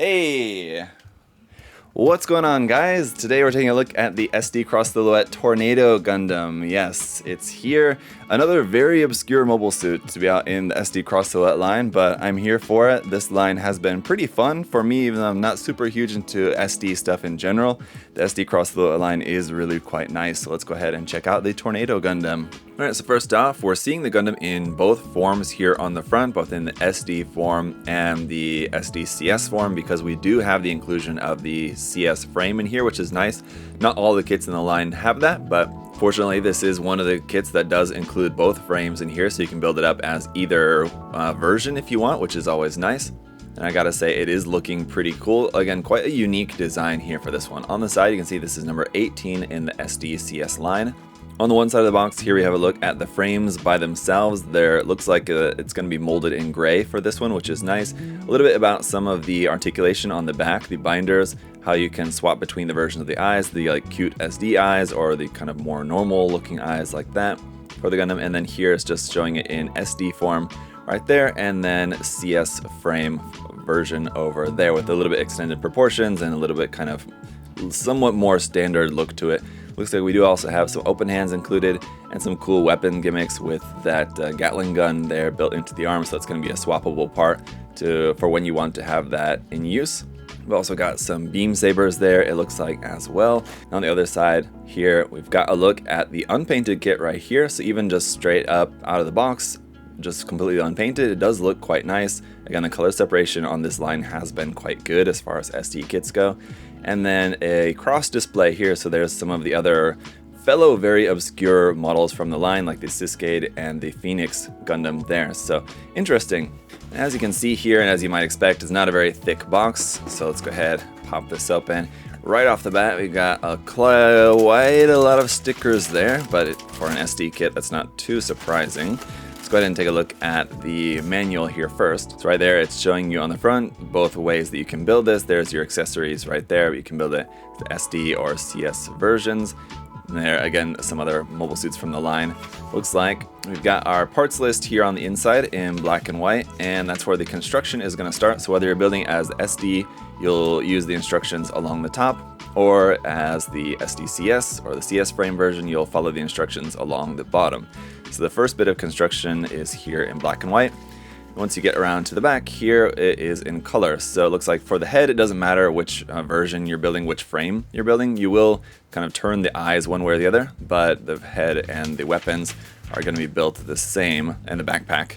Hey! What's going on, guys? Today we're taking a look at the SD Cross Silhouette Tornado Gundam. Yes, it's here. Another very obscure mobile suit to be out in the SD Cross Silhouette line, but I'm here for it. This line has been pretty fun for me, even though I'm not super huge into SD stuff in general. The SD Cross Silhouette line is really quite nice, so let's go ahead and check out the Tornado Gundam. Alright, so first off, we're seeing the Gundam in both forms here on the front, both in the SD form and the SDCS form, because we do have the inclusion of the CS frame in here, which is nice. Not all the kits in the line have that, but fortunately this is one of the kits that does include both frames in here, so you can build it up as either version if you want, which is always nice. And I gotta say, it is looking pretty cool. Again, quite a unique design here for this one. On the side, you can see this is number 18 in the SDCS line. On the one side of the box here, we have a look at the frames by themselves. It looks like it's going to be molded in gray for this one, which is nice. A little bit about some of the articulation on the back, the binders, how you can swap between the versions of the eyes, the like cute SD eyes or the kind of more normal looking eyes like that for the Gundam. And then here it's just showing it in SD form right there, and then CS frame version over there with a little bit extended proportions and a little bit kind of somewhat more standard look to it. Looks like we do also have some open hands included and some cool weapon gimmicks with that Gatling gun there built into the arm, so it's going to be a swappable part for when you want to have that in use. We've also got some beam sabers there, it looks like, as well. On the other side here, we've got a look at the unpainted kit right here, so even just straight up out of the box, just completely unpainted, it does look quite nice. Again, the color separation on this line has been quite good as far as SD kits go. And then a cross display here, so there's some of the other fellow very obscure models from the line, like the Cascade and the Phoenix Gundam there. So interesting. As you can see here, and as you might expect, it's not a very thick box. So let's go ahead, pop this open. Right off the bat, we got quite a lot of stickers there, but for an SD kit, that's not too surprising. Go ahead and take a look at the manual here first. So right there, it's showing you on the front both ways that you can build this. There's your accessories right there. You can build it to SD or CS versions. And there, again, some other mobile suits from the line. Looks like we've got our parts list here on the inside in black and white, and that's where the construction is going to start. So whether you're building as SD, you'll use the instructions along the top, or as the SDCS or the CS frame version, you'll follow the instructions along the bottom. So the first bit of construction is here in black and white. Once you get around to the back here, it is in color. So it looks like for the head, it doesn't matter which version you're building, which frame you're building. You will kind of turn the eyes one way or the other, but the head and the weapons are going to be built the same, and the backpack.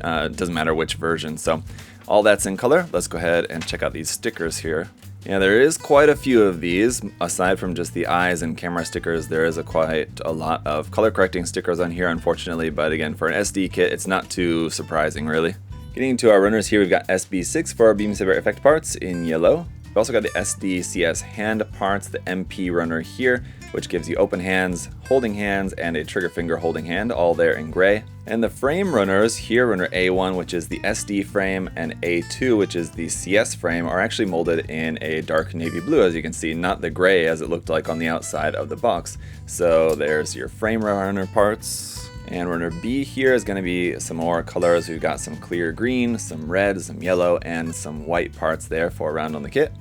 It doesn't matter which version. So all that's in color. Let's go ahead and check out these stickers here. Yeah, there is quite a few of these. Aside from just the eyes and camera stickers, there is quite a lot of color correcting stickers on here, unfortunately, but again, for an SD kit, it's not too surprising, really. Getting into our runners here, we've got SB6 for our beam saber effect parts in yellow. We've also got the SDCS hand parts, the MP runner here, which gives you open hands, holding hands, and a trigger finger holding hand, all there in gray. And the frame runners here, runner A1, which is the SD frame, and A2, which is the CS frame, are actually molded in a dark navy blue, as you can see, not the gray as it looked like on the outside of the box. So there's your frame runner parts. And runner B here is going to be some more colors. We've got some clear green, some red, some yellow, and some white parts there for around on the kit.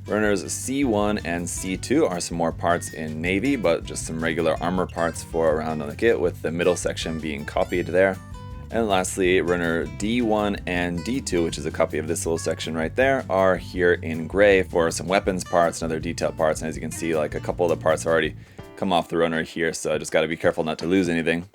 Runners C1 and C2 are some more parts in navy, but just some regular armor parts for around on the kit, with the middle section being copied there. And lastly, runner D1 and D2, which is a copy of this little section right there, are here in gray for some weapons parts and other detail parts. And as you can see, like a couple of the parts already come off the runner here, so I just got to be careful not to lose anything.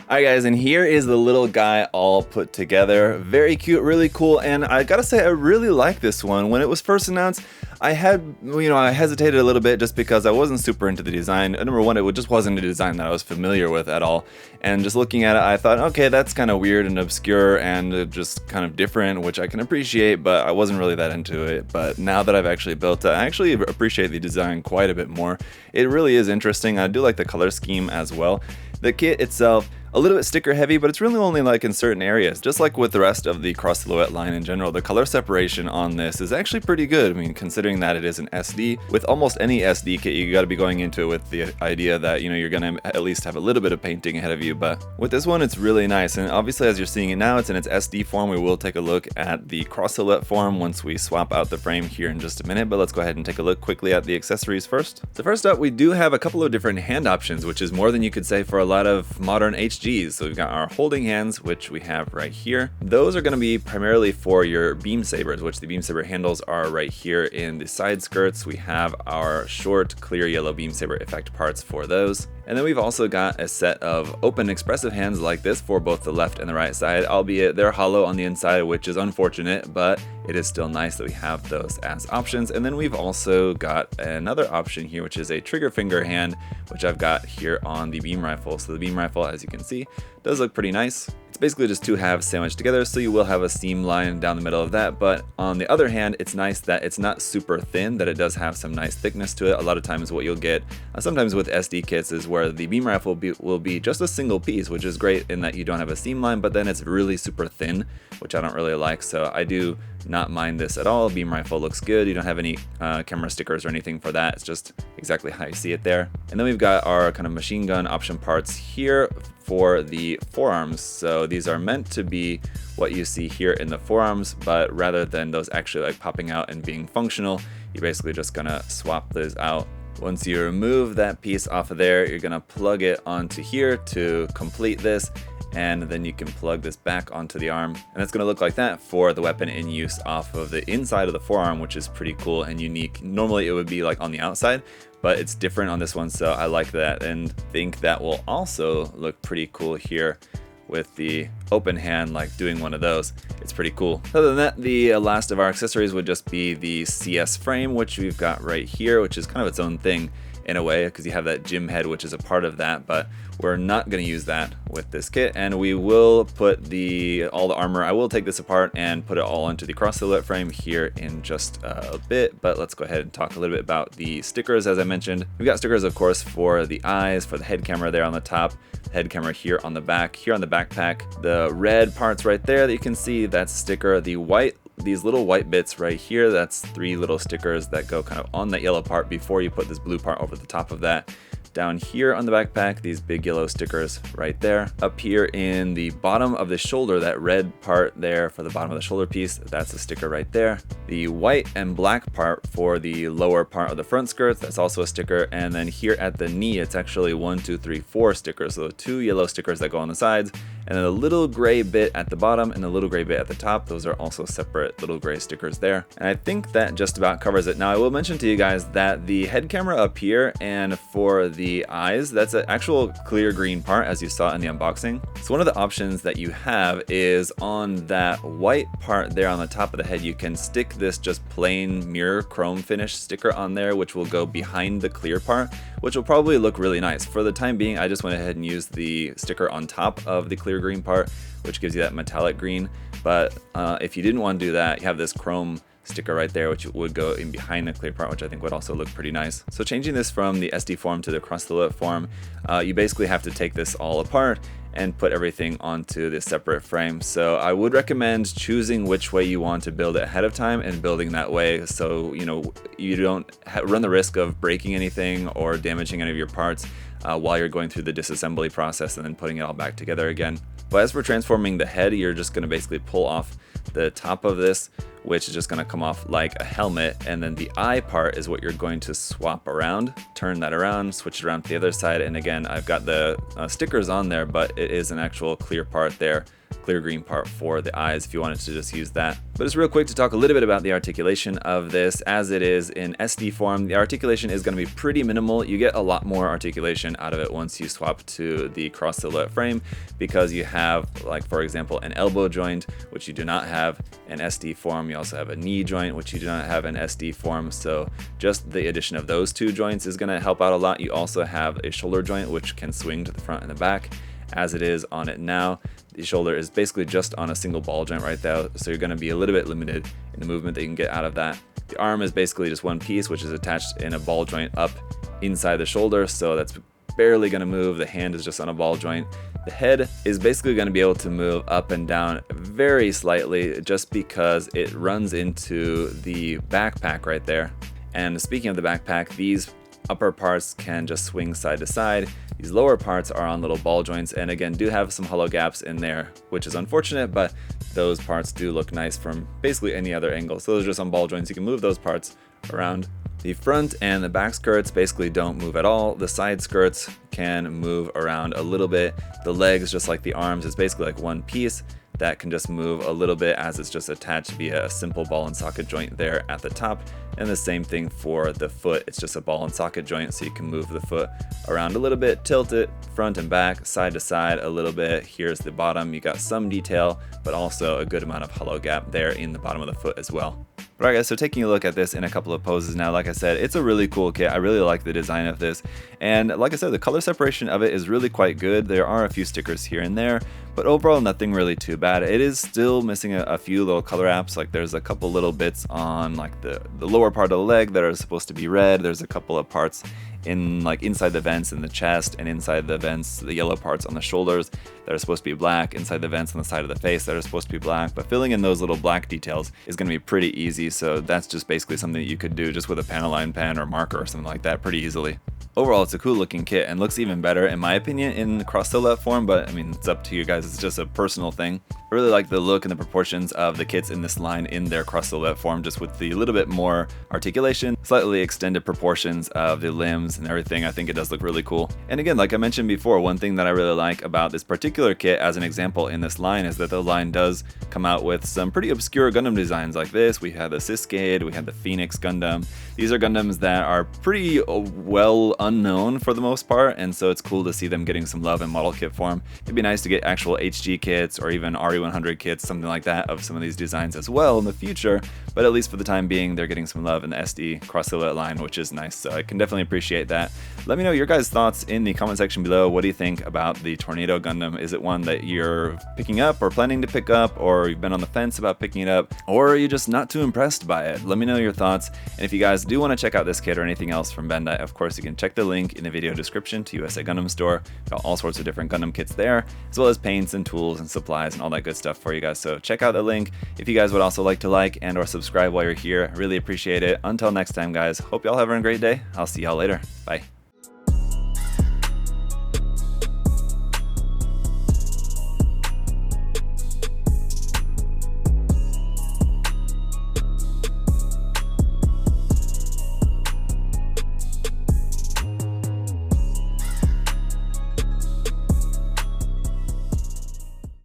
Alright guys, and here is the little guy all put together. Very cute, really cool, and I gotta say I really like this one. When it was first announced, I hesitated a little bit just because I wasn't super into the design. Number one, it just wasn't a design that I was familiar with at all. And just looking at it, I thought, okay, that's kind of weird and obscure and just kind of different, which I can appreciate, but I wasn't really that into it. But now that I've actually built it, I actually appreciate the design quite a bit more. It really is interesting. I do like the color scheme as well. The kit itself, a little bit sticker heavy, but it's really only like in certain areas. Just like with the rest of the cross silhouette line in general, the color separation on this is actually pretty good. I mean, considering that it is an SD, with almost any SD kit, you got to be going into it with the idea that, you know, you're going to at least have a little bit of painting ahead of you. But with this one, it's really nice. And obviously, as you're seeing it now, it's in its SD form. We will take a look at the cross silhouette form once we swap out the frame here in just a minute. But let's go ahead and take a look quickly at the accessories first. So first up, we do have a couple of different hand options, which is more than you could say for a lot of modern HGs. So we've got our holding hands, which we have right here. Those are going to be primarily for your beam sabers, which the beam saber handles are right here in the side skirts. We have our short clear yellow beam saber effect parts for those. And then we've also got a set of open expressive hands like this for both the left and the right side, albeit they're hollow on the inside, which is unfortunate, but it is still nice that we have those as options. And then we've also got another option here, which is a trigger finger hand, which I've got here on the beam rifle. So the beam rifle, as you can see, does look pretty nice. It's basically just two halves sandwiched together, so you will have a seam line down the middle of that. But on the other hand, it's nice that it's not super thin, that it does have some nice thickness to it. A lot of times what you'll get, sometimes with SD kits, is where the beam rifle will be just a single piece, which is great in that you don't have a seam line, but then it's really super thin, which I don't really like. So I do not mind this at all. Beam rifle looks good. You don't have any camera stickers or anything for that. It's just exactly how you see it there. And then we've got our kind of machine gun option parts here for the forearms. So these are meant to be what you see here in the forearms, but rather than those actually like popping out and being functional, you're basically just gonna swap those out. Once you remove that piece off of there, you're gonna plug it onto here to complete this, and then you can plug this back onto the arm, and it's going to look like that for the weapon in use off of the inside of the forearm, which is pretty cool and unique. Normally it would be like on the outside, but it's different on this one, so I like that and think that will also look pretty cool here with the open hand, like doing one of those. It's pretty cool. Other than that, the last of our accessories would just be the CS frame, which we've got right here, which is kind of its own thing in a way, because you have that gym head, which is a part of that, but we're not going to use that with this kit. And we will put all the armor, I will take this apart and put it all into the cross silhouette frame here in just a bit. But let's go ahead and talk a little bit about the stickers. As I mentioned, we've got stickers, of course, for the eyes, for the head camera there on the top, the head camera here on the back, here on the backpack, the red parts right there that you can see, that's sticker. The white, these little white bits right here, that's 3 little stickers that go kind of on that yellow part before you put this blue part over the top of that. Down here on the backpack, these big yellow stickers right there. Up here in the bottom of the shoulder, that red part there for the bottom of the shoulder piece, that's a sticker right there. The white and black part for the lower part of the front skirts, that's also a sticker. And then here at the knee, it's actually 1, 2, 3, 4 stickers. So 2 yellow stickers that go on the sides, and then a little gray bit at the bottom and a little gray bit at the top. Those are also separate little gray stickers there. And I think that just about covers it. Now I will mention to you guys that the head camera up here and for the eyes, that's an actual clear green part, as you saw in the unboxing. So one of the options that you have is on that white part there on the top of the head, you can stick this just plain mirror chrome finish sticker on there, which will go behind the clear part, which will probably look really nice. For the time being, I just went ahead and used the sticker on top of the clear green part, which gives you that metallic green. But if you didn't want to do that, you have this chrome sticker right there, which would go in behind the clear part, which I think would also look pretty nice. So changing this from the SD form to the cross silhouette form, you basically have to take this all apart and put everything onto this separate frame. So I would recommend choosing which way you want to build it ahead of time and building that way, so you know you don't run the risk of breaking anything or damaging any of your parts while you're going through the disassembly process and then putting it all back together again. But as for transforming the head, you're just going to basically pull off the top of this, which is just going to come off like a helmet, and then the eye part is what you're going to swap around, turn that around, switch it around to the other side. And again, I've got the stickers on there, but it is an actual clear part there, clear green part for the eyes if you wanted to just use that. But just real quick to talk a little bit about the articulation of this. As it is in SD form, the articulation is going to be pretty minimal. You get a lot more articulation out of it once you swap to the cross silhouette frame, because you have, like for example, an elbow joint, which you do not have in SD form. You also have a knee joint, which you do not have in SD form. So just the addition of those 2 joints is going to help out a lot. You also have a shoulder joint, which can swing to the front and the back. As it is on it now, the shoulder is basically just on a single ball joint right there, so you're going to be a little bit limited in the movement that you can get out of that. The arm is basically just one piece, which is attached in a ball joint up inside the shoulder, so that's barely going to move. The hand is just on a ball joint. The head is basically going to be able to move up and down very slightly just because it runs into the backpack right there. And speaking of the backpack, these upper parts can just swing side to side. These lower parts are on little ball joints and again do have some hollow gaps in there, which is unfortunate, but those parts do look nice from basically any other angle. So those are just on ball joints. You can move those parts around. The front and the back skirts basically don't move at all. The side skirts can move around a little bit. The legs, just like the arms, is basically like one piece that can just move a little bit as it's just attached via a simple ball and socket joint there at the top. And the same thing for the foot. It's just a ball and socket joint, so you can move the foot around a little bit, tilt it front and back, side to side a little bit. Here's the bottom. You got some detail, but also a good amount of hollow gap there in the bottom of the foot as well. Alright guys, so taking a look at this in a couple of poses now, like I said, it's a really cool kit. I really like the design of this. And like I said, the color separation of it is really quite good. There are a few stickers here and there, but overall nothing really too bad. It is still missing a few little color apps. Like there's a couple little bits on like the lower part of the leg that are supposed to be red. There's a couple of parts in like inside the vents in the chest and inside the vents, the yellow parts on the shoulders that are supposed to be black, inside the vents on the side of the face that are supposed to be black. But filling in those little black details is going to be pretty easy. So that's just basically something that you could do just with a Panaline pen or marker or something like that pretty easily. Overall, it's a cool looking kit and looks even better in my opinion in cross silhouette form, but I mean, it's up to you guys. It's just a personal thing. I really like the look and the proportions of the kits in this line in their cross silhouette form, just with the little bit more articulation, slightly extended proportions of the limbs and everything. I think it does look really cool. And again, like I mentioned before, one thing that I really like about this particular kit as an example in this line is that the line does come out with some pretty obscure Gundam designs like this. We have the Siskade, we have the Phoenix Gundam. These are Gundams that are pretty well unknown for the most part, and so it's cool to see them getting some love in model kit form. It'd be nice to get actual HG kits or even RE100 kits, something like that, of some of these designs as well in the future, but at least for the time being, they're getting some love in the SD cross silhouette line, which is nice, so I can definitely appreciate that. Let me know your guys' thoughts in the comment section below. What do you think about the Tornado Gundam? Is it one that you're picking up or planning to pick up, or you've been on the fence about picking it up, or are you just not too impressed by it? Let me know your thoughts, and if you guys do want to check out this kit or anything else from Bandai, of course you can check the link in the video description to USA Gundam Store. Got all sorts of different Gundam kits there, as well as paints and tools and supplies and all that good stuff for you guys, so check out the link. If you guys would also like to like and or subscribe while you're here, I really appreciate it. Until next time guys, hope y'all having a great day. I'll see y'all later. Bye.